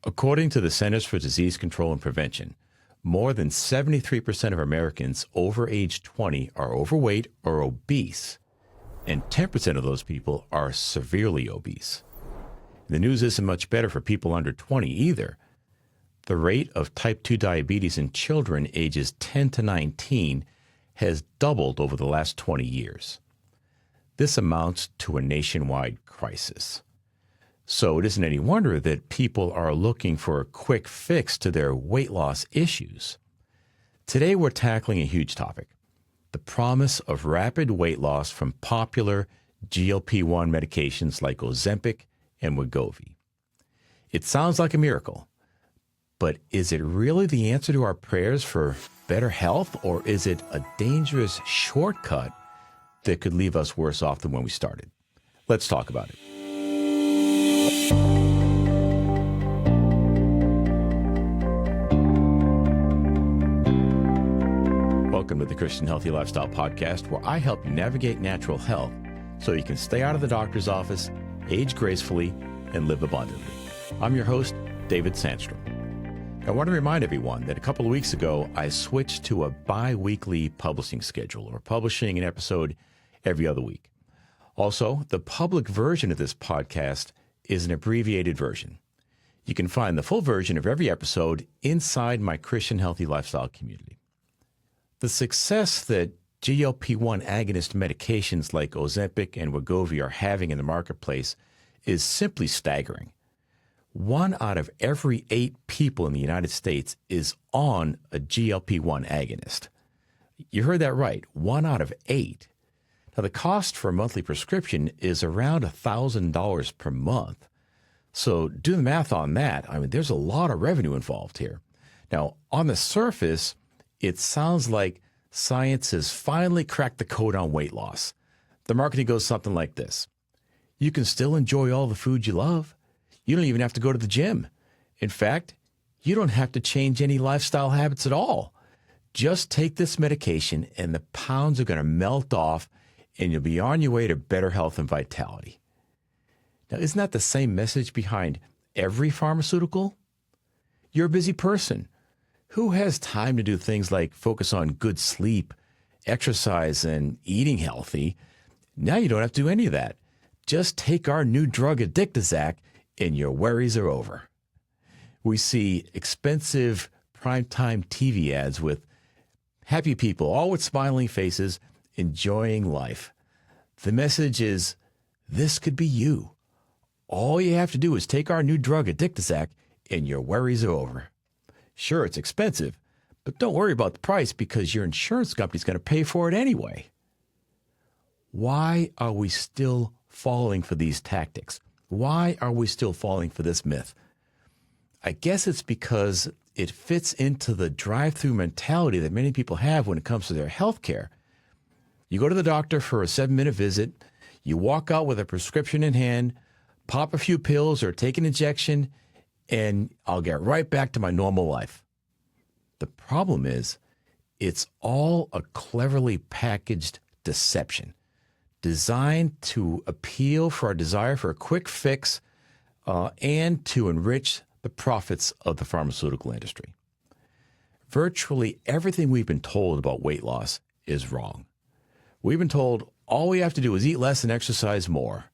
According to the Centers for Disease Control and Prevention, more than 73% of Americans over age 20 are overweight or obese, and 10% of those people are severely obese. The news isn't much better for people under 20 either. The rate of type 2 diabetes in children ages 10 to 19 has doubled over the last 20 years. This amounts to a nationwide crisis. So it isn't any wonder that people are looking for a quick fix to their weight loss issues. Today we're tackling a huge topic, the promise of rapid weight loss from popular GLP-1 medications like Ozempic and Wegovy. It sounds like a miracle, but is it really the answer to our prayers for better health, or is it a dangerous shortcut that could leave us worse off than when we started? Let's talk about it. Welcome to the Christian Healthy Lifestyle Podcast, where I help you navigate natural health so you can stay out of the doctor's office, age gracefully, and live abundantly. I'm your host, David Sandstrom. I want to remind everyone that a couple of weeks ago, I switched to a bi-weekly publishing schedule, or publishing an episode every other week. Also, the public version of this podcast is an abbreviated version. You can find the full version of every episode inside my Christian Healthy Lifestyle community. The success that GLP-1 agonist medications like Ozempic and Wegovy are having in the marketplace is simply staggering. 1 out of every 8 people in the United States is on a GLP-1 agonist. You heard that right, 1 out of 8. Now, the cost for a monthly prescription is around $1,000 per month. So do the math on that. I mean, there's a lot of revenue involved here. Now, on the surface, it sounds like science has finally cracked the code on weight loss. The marketing goes something like this. You can still enjoy all the food you love. You don't even have to go to the gym. In fact, you don't have to change any lifestyle habits at all. Just take this medication and the pounds are going to melt off and you'll be on your way to better health and vitality. Now, isn't that the same message behind every pharmaceutical? You're a busy person. Who has time to do things like focus on good sleep, exercise, and eating healthy? Now you don't have to do any of that. Just take our new drug, Addictazac, and your worries are over. We see expensive primetime TV ads with happy people, all with smiling faces, enjoying life. The message is, this could be you. All you have to do is take our new drug, Addictazac, and your worries are over. Sure, it's expensive, but don't worry about the price because your insurance company's going to pay for it anyway. Why are we still falling for these tactics? Why are we still falling for this myth? I guess it's because it fits into the drive-through mentality that many people have when it comes to their health care. You go to the doctor for a 7-minute visit, you walk out with a prescription in hand, pop a few pills or take an injection, and I'll get right back to my normal life. The problem is, it's all a cleverly packaged deception designed to appeal for our desire for a quick fix and to enrich the profits of the pharmaceutical industry. Virtually everything we've been told about weight loss is wrong. We've been told all we have to do is eat less and exercise more.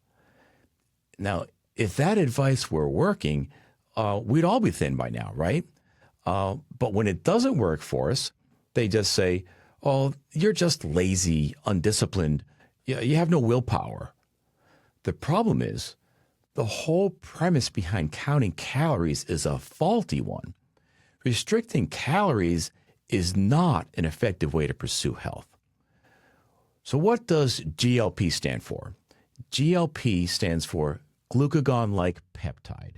Now, if that advice were working, we'd all be thin by now, right? But when it doesn't work for us, they just say, oh, you're just lazy, undisciplined. You have no willpower. The problem is, the whole premise behind counting calories is a faulty one. Restricting calories is not an effective way to pursue health. So what does GLP stand for? GLP stands for glucagon-like peptide.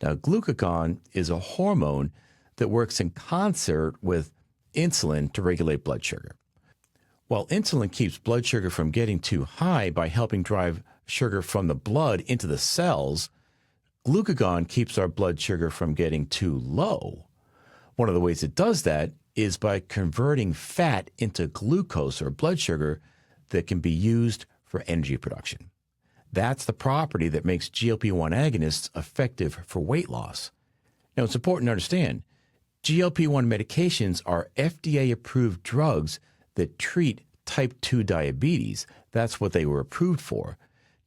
Now, glucagon is a hormone that works in concert with insulin to regulate blood sugar. While insulin keeps blood sugar from getting too high by helping drive sugar from the blood into the cells, glucagon keeps our blood sugar from getting too low. One of the ways it does that is by converting fat into glucose or blood sugar that can be used for energy production. That's the property that makes GLP-1 agonists effective for weight loss. Now, it's important to understand GLP-1 medications are FDA-approved drugs that treat type 2 diabetes. That's what they were approved for.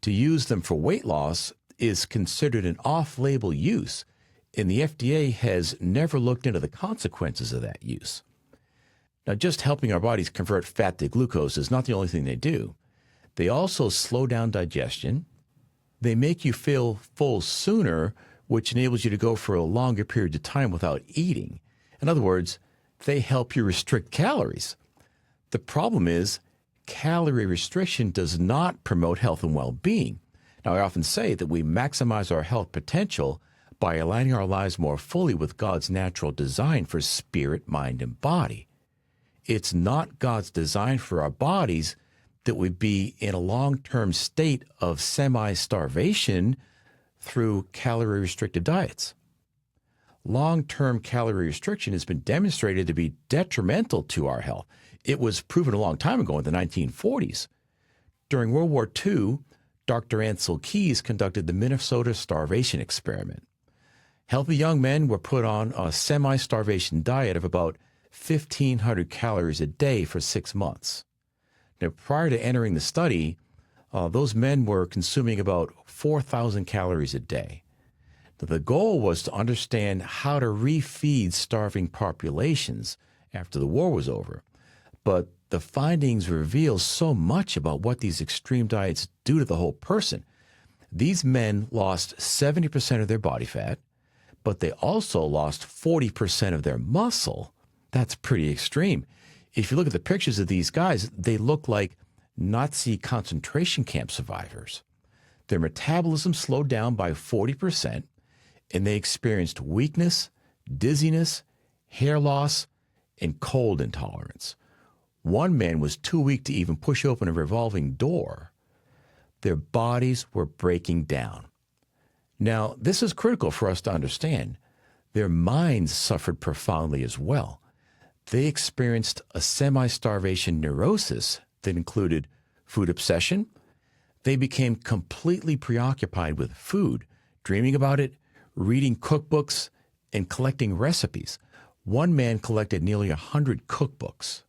To use them for weight loss is considered an off-label use, and the FDA has never looked into the consequences of that use. Now, just helping our bodies convert fat to glucose is not the only thing they do. They also slow down digestion. They make you feel full sooner, which enables you to go for a longer period of time without eating. In other words, they help you restrict calories. The problem is, calorie restriction does not promote health and well-being. Now, I often say that we maximize our health potential by aligning our lives more fully with God's natural design for spirit, mind, and body. It's not God's design for our bodies that we be in a long-term state of semi-starvation through calorie-restricted diets. Long-term calorie restriction has been demonstrated to be detrimental to our health. It was proven a long time ago in the 1940s. During World War II, Dr. Ansel Keys conducted the Minnesota Starvation Experiment. Healthy young men were put on a semi-starvation diet of about 1,500 calories a day for 6 months. Now, prior to entering the study, those men were consuming about 4,000 calories a day. The goal was to understand how to refeed starving populations after the war was over. But the findings reveal so much about what these extreme diets do to the whole person. These men lost 70% of their body fat, but they also lost 40% of their muscle. That's pretty extreme. If you look at the pictures of these guys, they look like Nazi concentration camp survivors. Their metabolism slowed down by 40%, and they experienced weakness, dizziness, hair loss, and cold intolerance. One man was too weak to even push open a revolving door. Their bodies were breaking down. Now, this is critical for us to understand. Their minds suffered profoundly as well. They experienced a semi-starvation neurosis that included food obsession. They became completely preoccupied with food, dreaming about it, reading cookbooks, and collecting recipes. One man collected nearly 100 cookbooks.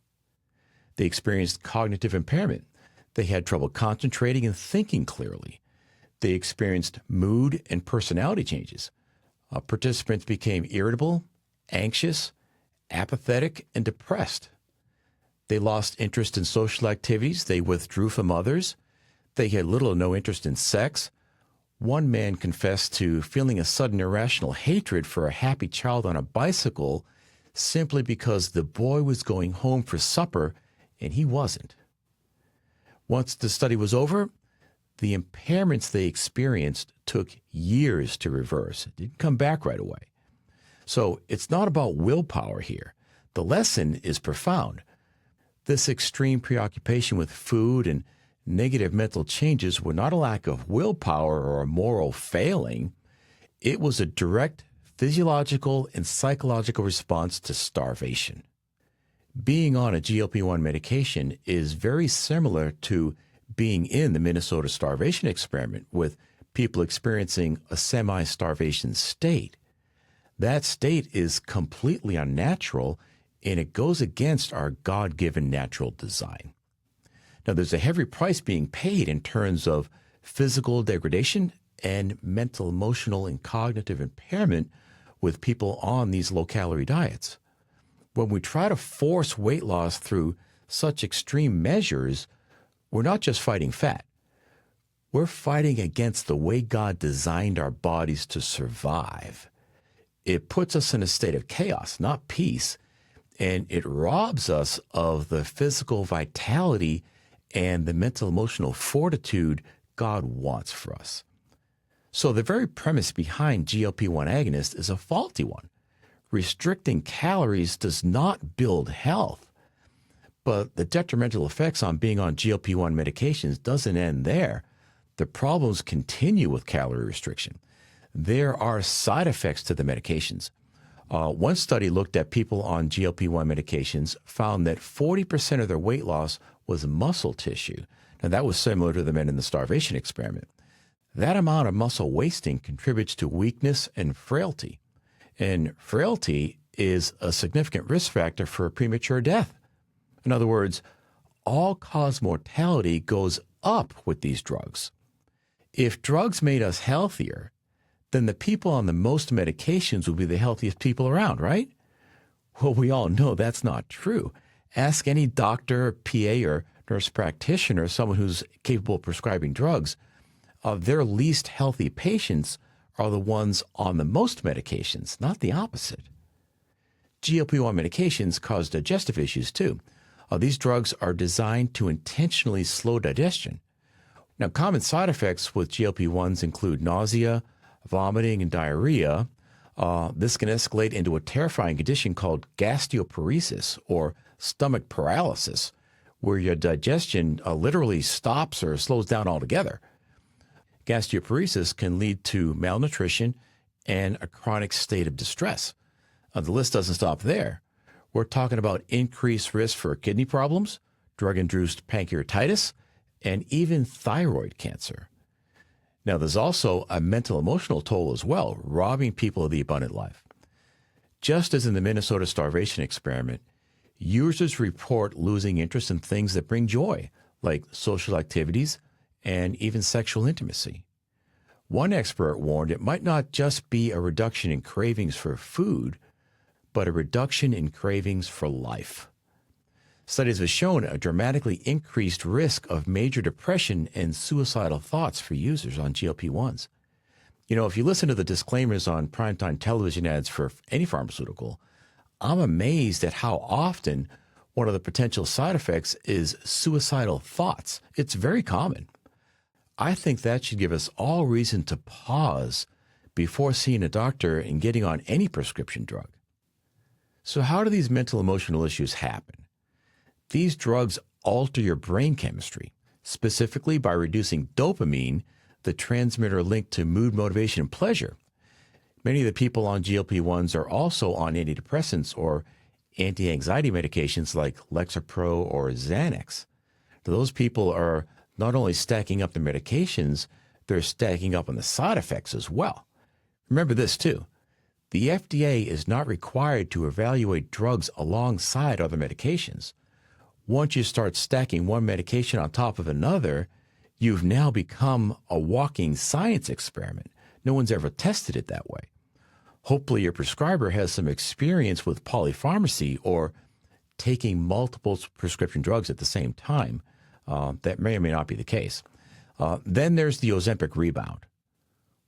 They experienced cognitive impairment. They had trouble concentrating and thinking clearly. They experienced mood and personality changes. Participants became irritable, anxious, apathetic, and depressed. They lost interest in social activities. They withdrew from others. They had little or no interest in sex. One man confessed to feeling a sudden irrational hatred for a happy child on a bicycle simply because the boy was going home for supper and he wasn't. Once the study was over, the impairments they experienced took years to reverse. It didn't come back right away. So it's not about willpower here. The lesson is profound. This extreme preoccupation with food and negative mental changes were not a lack of willpower or a moral failing. It was a direct physiological and psychological response to starvation. Being on a GLP-1 medication is very similar to being in the Minnesota Starvation Experiment with people experiencing a semi-starvation state. That state is completely unnatural, and it goes against our God-given natural design. Now, there's a heavy price being paid in terms of physical degradation and mental, emotional, and cognitive impairment with people on these low-calorie diets. When we try to force weight loss through such extreme measures, we're not just fighting fat. We're fighting against the way God designed our bodies to survive. It puts us in a state of chaos, not peace, and it robs us of the physical vitality and the mental, emotional fortitude God wants for us. So the very premise behind GLP-1 agonists is a faulty one. Restricting calories does not build health, but the detrimental effects on being on GLP-1 medications doesn't end there. The problems continue with calorie restriction. There are side effects to the medications. One study looked at people on GLP-1 medications, found that 40% of their weight loss was muscle tissue. Now, that was similar to the men in the starvation experiment. That amount of muscle wasting contributes to weakness and frailty. And frailty is a significant risk factor for premature death. In other words, all-cause mortality goes up with these drugs. If drugs made us healthier, then the people on the most medications would be the healthiest people around, right? Well, we all know that's not true. Ask any doctor, PA, or nurse practitioner, someone who's capable of prescribing drugs. Their least healthy patients are the ones on the most medications, not the opposite. GLP-1 medications cause digestive issues too. These drugs are designed to intentionally slow digestion. Now, common side effects with GLP-1s include nausea, vomiting, and diarrhea. This can escalate into a terrifying condition called gastroparesis, or stomach paralysis, where your digestion literally stops or slows down altogether. Gastroparesis can lead to malnutrition and a chronic state of distress. The list doesn't stop there. We're talking about increased risk for kidney problems, drug-induced pancreatitis, and even thyroid cancer. Now, there's also a mental-emotional toll as well, robbing people of the abundant life. Just as in the Minnesota Starvation Experiment, users report losing interest in things that bring joy, like social activities and even sexual intimacy. One expert warned it might not just be a reduction in cravings for food, but a reduction in cravings for life. Studies have shown a dramatically increased risk of major depression and suicidal thoughts for users on GLP-1s. You know, if you listen to the disclaimers on primetime television ads for any pharmaceutical, I'm amazed at how often one of the potential side effects is suicidal thoughts. It's very common. I think that should give us all reason to pause before seeing a doctor and getting on any prescription drug. So how do these mental emotional issues happen? These drugs alter your brain chemistry, specifically by reducing dopamine, the transmitter linked to mood, motivation, and pleasure. Many of the people on GLP-1s are also on antidepressants or anti-anxiety medications like Lexapro or Xanax. Those people are not only stacking up the medications, they're stacking up on the side effects as well. Remember this too. The FDA is not required to evaluate drugs alongside other medications. Once you start stacking one medication on top of another, you've now become a walking science experiment. No one's ever tested it that way. Hopefully your prescriber has some experience with polypharmacy or taking multiple prescription drugs at the same time. That may or may not be the case. Then there's the Ozempic Rebound.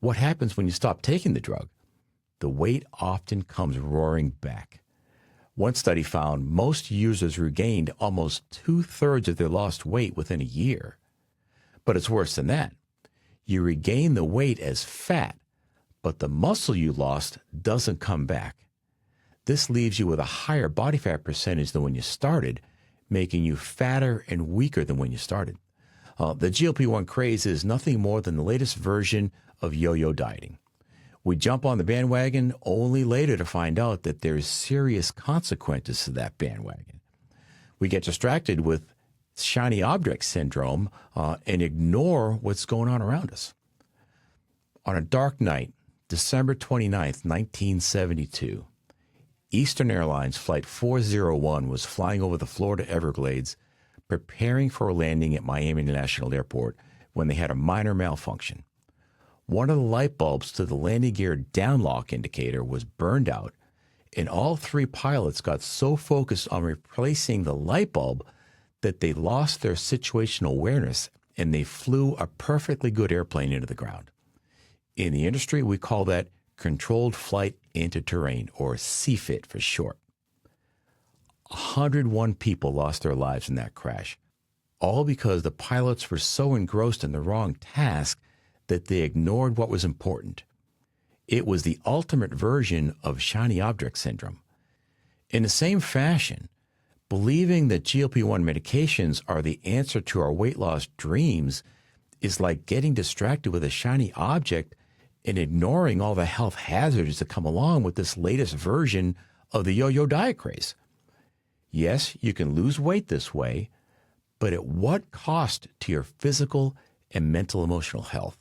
What happens when you stop taking the drug? The weight often comes roaring back. One study found most users regained almost 2/3 of their lost weight within a year. But it's worse than that. You regain the weight as fat, but the muscle you lost doesn't come back. This leaves you with a higher body fat percentage than when you started, making you fatter and weaker than when you started. The GLP-1 craze is nothing more than the latest version of yo-yo dieting. We jump on the bandwagon only later to find out that there's serious consequences to that bandwagon. We get distracted with shiny object syndrome and ignore what's going on around us. On a dark night, December 29th, 1972, Eastern Airlines Flight 401 was flying over the Florida Everglades, preparing for a landing at Miami International Airport when they had a minor malfunction. One of the light bulbs to the landing gear downlock indicator was burned out, and all three pilots got so focused on replacing the light bulb that they lost their situational awareness and they flew a perfectly good airplane into the ground. In the industry, we call that controlled flight into terrain, or CFIT for short. 101 people lost their lives in that crash, all because the pilots were so engrossed in the wrong task that they ignored what was important. It was the ultimate version of shiny object syndrome. In the same fashion, believing that GLP-1 medications are the answer to our weight loss dreams is like getting distracted with a shiny object and ignoring all the health hazards that come along with this latest version of the yo-yo diet craze. Yes, you can lose weight this way, but at what cost to your physical and mental emotional health?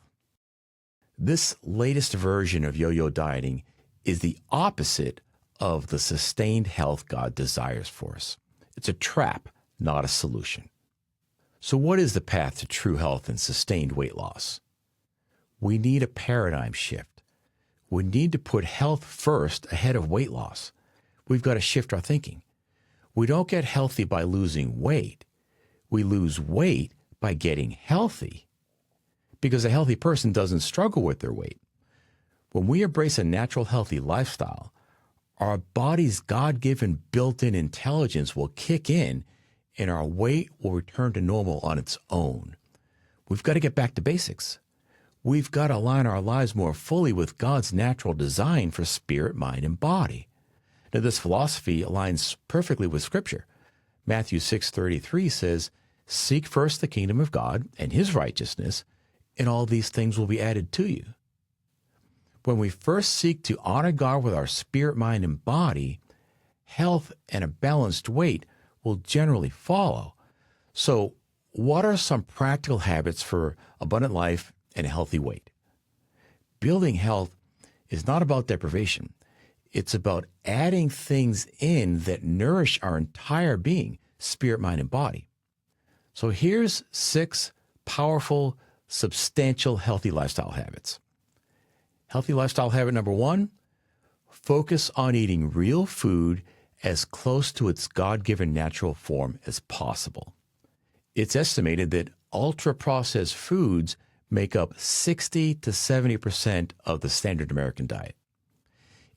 This latest version of yo-yo dieting is the opposite of the sustained health God desires for us. It's a trap, not a solution. So what is the path to true health and sustained weight loss? We need a paradigm shift. We need to put health first ahead of weight loss. We've got to shift our thinking. We don't get healthy by losing weight. We lose weight by getting healthy, because a healthy person doesn't struggle with their weight. When we embrace a natural, healthy lifestyle, our body's God-given built-in intelligence will kick in and our weight will return to normal on its own. We've got to get back to basics. We've got to align our lives more fully with God's natural design for spirit, mind, and body. Now, this philosophy aligns perfectly with Scripture. Matthew 6:33 says, "Seek first the kingdom of God and his righteousness, and all these things will be added to you." When we first seek to honor God with our spirit, mind, and body, health and a balanced weight will generally follow. So, what are some practical habits for abundant life and a healthy weight? Building health is not about deprivation. It's about adding things in that nourish our entire being, spirit, mind, and body. So here's 6 powerful, substantial, healthy lifestyle habits. Healthy lifestyle habit number 1, focus on eating real food as close to its God-given natural form as possible. It's estimated that ultra-processed foods make up 60 to 70% of the standard American diet.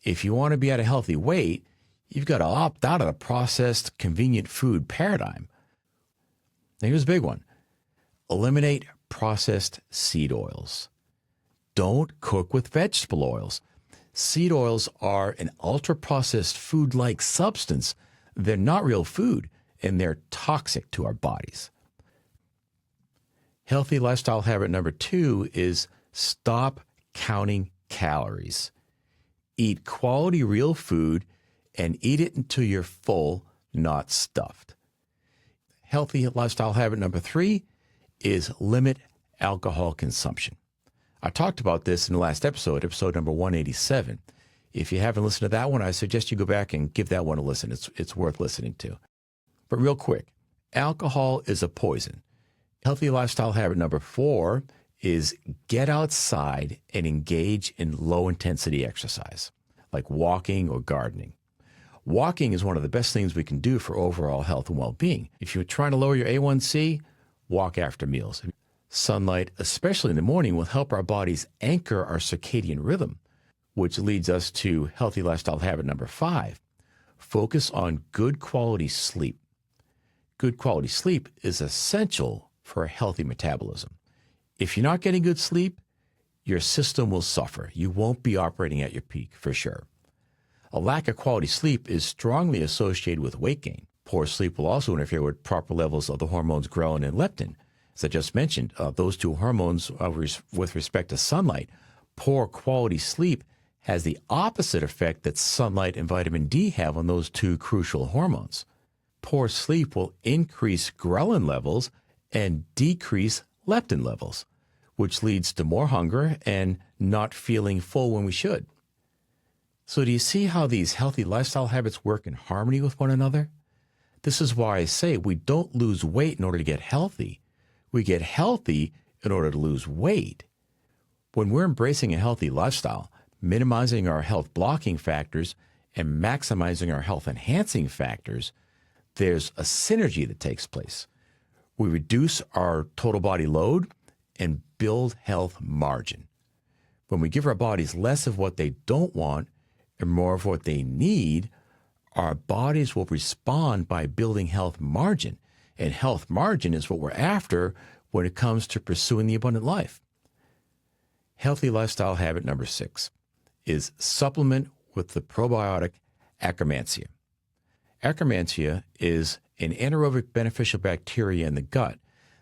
If you want to be at a healthy weight, you've got to opt out of the processed, convenient food paradigm. Now, here's a big one. Eliminate processed seed oils. Don't cook with vegetable oils. Seed oils are an ultra-processed food-like substance. They're not real food, and they're toxic to our bodies. Healthy lifestyle habit number 2 is stop counting calories. Eat quality real food and eat it until you're full, not stuffed. Healthy lifestyle habit number 3 is limit alcohol consumption. I talked about this in the last episode number 187. If you haven't listened to that one, I suggest you go back and give that one a listen. It's worth listening to. But real quick, alcohol is a poison. Healthy lifestyle habit number 4 is get outside and engage in low-intensity exercise, like walking or gardening. Walking is one of the best things we can do for overall health and well-being. If you're trying to lower your A1C, walk after meals. Sunlight, especially in the morning, will help our bodies anchor our circadian rhythm, which leads us to healthy lifestyle habit number 5. Focus on good quality sleep. Good quality sleep is essential for a healthy metabolism. If you're not getting good sleep, your system will suffer. You won't be operating at your peak for sure. A lack of quality sleep is strongly associated with weight gain. Poor sleep will also interfere with proper levels of the hormones ghrelin and leptin. As I just mentioned, those two hormones with respect to sunlight, poor quality sleep has the opposite effect that sunlight and vitamin D have on those two crucial hormones. Poor sleep will increase ghrelin levels and decrease leptin levels, which leads to more hunger and not feeling full when we should. So do you see how these healthy lifestyle habits work in harmony with one another? This is why I say we don't lose weight in order to get healthy. We get healthy in order to lose weight. When we're embracing a healthy lifestyle, minimizing our health blocking factors and maximizing our health enhancing factors, there's a synergy that takes place. We reduce our total body load and build health margin. When we give our bodies less of what they don't want and more of what they need, our bodies will respond by building health margin. And health margin is what we're after when it comes to pursuing the abundant life. Healthy lifestyle habit number 6 is supplement with the probiotic Akkermansia. Akkermansia is an anaerobic beneficial bacteria in the gut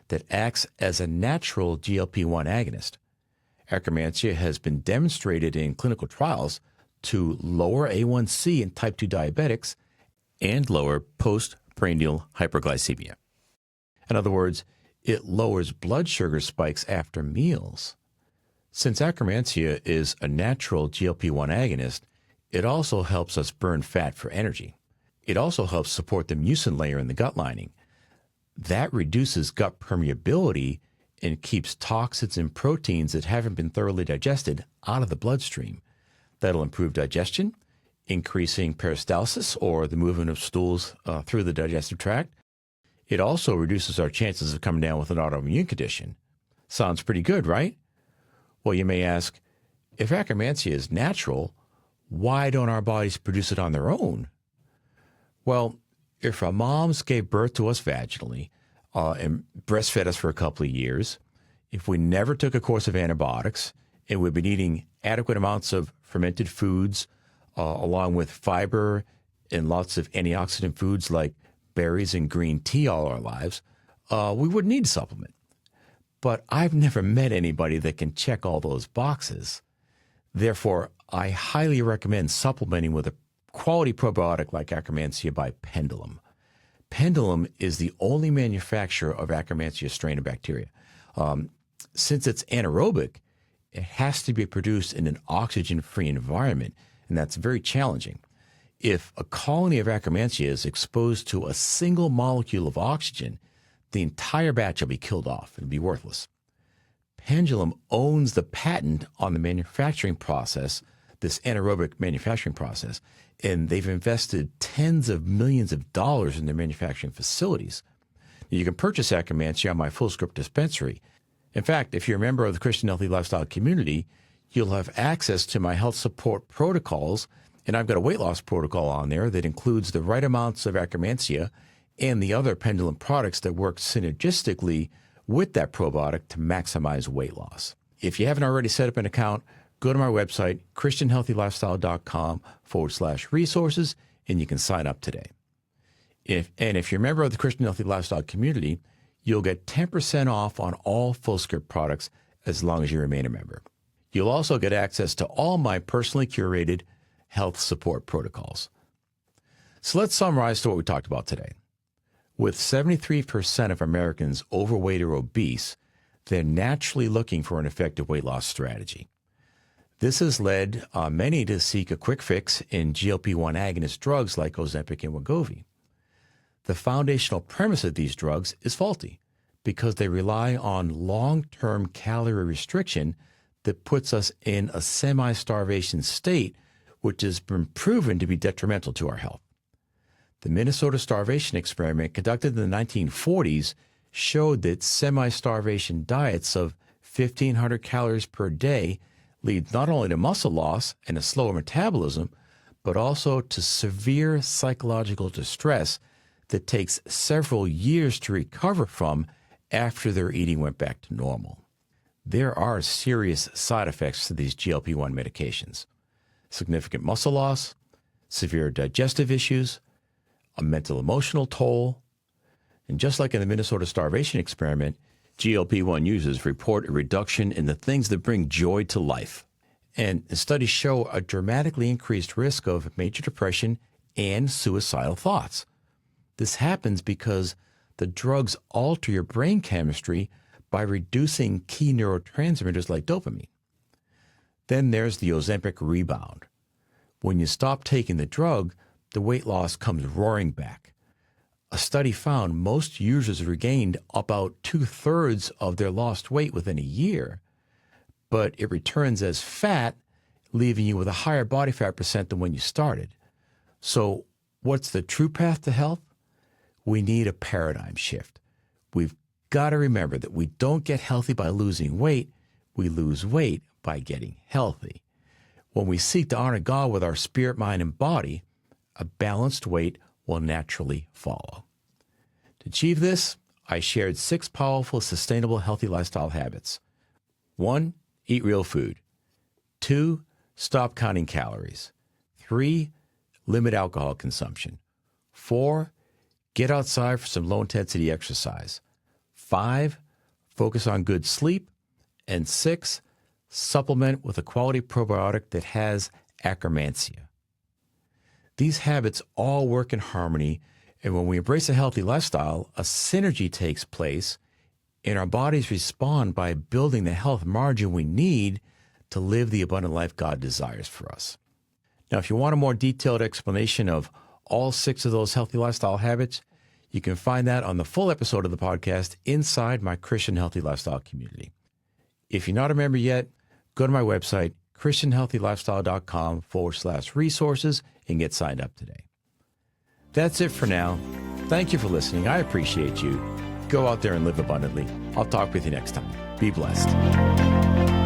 that acts as a natural GLP-1 agonist. Akkermansia has been demonstrated in clinical trials to lower A1C in type 2 diabetics and lower postprandial hyperglycemia. In other words, it lowers blood sugar spikes after meals. Since Akkermansia is a natural GLP-1 agonist, It also helps us burn fat for energy. It also helps support the mucin layer in the gut lining. That reduces gut permeability and keeps toxins and proteins that haven't been thoroughly digested out of the bloodstream. That'll improve digestion, increasing peristalsis, or the movement of stools through the digestive tract. It also reduces our chances of coming down with an autoimmune condition. Sounds pretty good, right? Well, you may ask, if akkermansia is natural, why don't our bodies produce it on their own? Well, if our moms gave birth to us vaginally and breastfed us for a couple of years, if we never took a course of antibiotics, and we've been eating adequate amounts of fermented foods, along with fiber and lots of antioxidant foods like berries and green tea all our lives, we wouldn't need a supplement. But I've never met anybody that can check all those boxes. Therefore, I highly recommend supplementing with a quality probiotic like Akkermansia by Pendulum. Pendulum is the only manufacturer of Akkermansia strain of bacteria. Since it's anaerobic, it has to be produced in an oxygen-free environment, and that's very challenging. If a colony of Akkermansia is exposed to a single molecule of oxygen, the entire batch will be killed off and be worthless. Pendulum owns the patent on the manufacturing process, this anaerobic manufacturing process, and they've invested tens of millions of dollars in their manufacturing facilities. You can purchase Akkermansia on my full script dispensary. In fact, if you're a member of the Christian Healthy Lifestyle community, you'll have access to my health support protocols, and I've got a weight loss protocol on there that includes the right amounts of Akkermansia and the other Pendulum products that work synergistically with that probiotic to maximize weight loss. If you haven't already set up an account, go to my website, christianhealthylifestyle.com/resources, and you can sign up today. If you're a member of the Christian Healthy Lifestyle community, you'll get 10% off on all full script products as long as you remain a member. You'll also get access to all my personally curated health support protocols. So let's summarize to what we talked about today. With 73% of Americans overweight or obese, they're naturally looking for an effective weight loss strategy. This has led many to seek a quick fix in GLP-1 agonist drugs like Ozempic and Wegovy. The foundational premise of these drugs is faulty because they rely on long-term calorie restriction that puts us in a semi-starvation state, which has been proven to be detrimental to our health. The Minnesota Starvation Experiment, conducted in the 1940s, showed that semi-starvation diets of 1,500 calories per day lead not only to muscle loss and a slower metabolism, but also to severe psychological distress that takes several years to recover from after their eating went back to normal. There are serious side effects to these GLP-1 medications: significant muscle loss, severe digestive issues, a mental emotional toll. And just like in the Minnesota Starvation Experiment, GLP-1 users report a reduction in the things that bring joy to life. And studies show a dramatically increased risk of major depression and suicidal thoughts. This happens because the drugs alter your brain chemistry by reducing key neurotransmitters like dopamine. Then there's the Ozempic Rebound. When you stop taking the drug, the weight loss comes roaring back. A study found most users regained about 2/3 of their lost weight within a year, but it returns as fat, leaving you with a higher body fat percent than when you started. So what's the true path to health? We need a paradigm shift. We've got to remember that we don't get healthy by losing weight. We lose weight by getting healthy. When we seek to honor God with our spirit, mind, and body, a balanced weight will naturally follow. To achieve this, I shared 6 powerful, sustainable, healthy lifestyle habits. 1, eat real food. 2, stop counting calories. 3, limit alcohol consumption. 4, get outside for some low-intensity exercise. 5, focus on good sleep. And 6, supplement with a quality probiotic that has Akkermansia. These habits all work in harmony, and when we embrace a healthy lifestyle, a synergy takes place, and our bodies respond by building the health margin we need to live the abundant life God desires for us. Now, if you want a more detailed explanation of all 6 of those healthy lifestyle habits, you can find that on the full episode of the podcast inside my Christian Healthy Lifestyle community. If you're not a member yet, go to my website, christianhealthylifestyle.com/resources and get signed up today. That's it for now. Thank you for listening. I appreciate you. Go out there and live abundantly. I'll talk with you next time. Be blessed.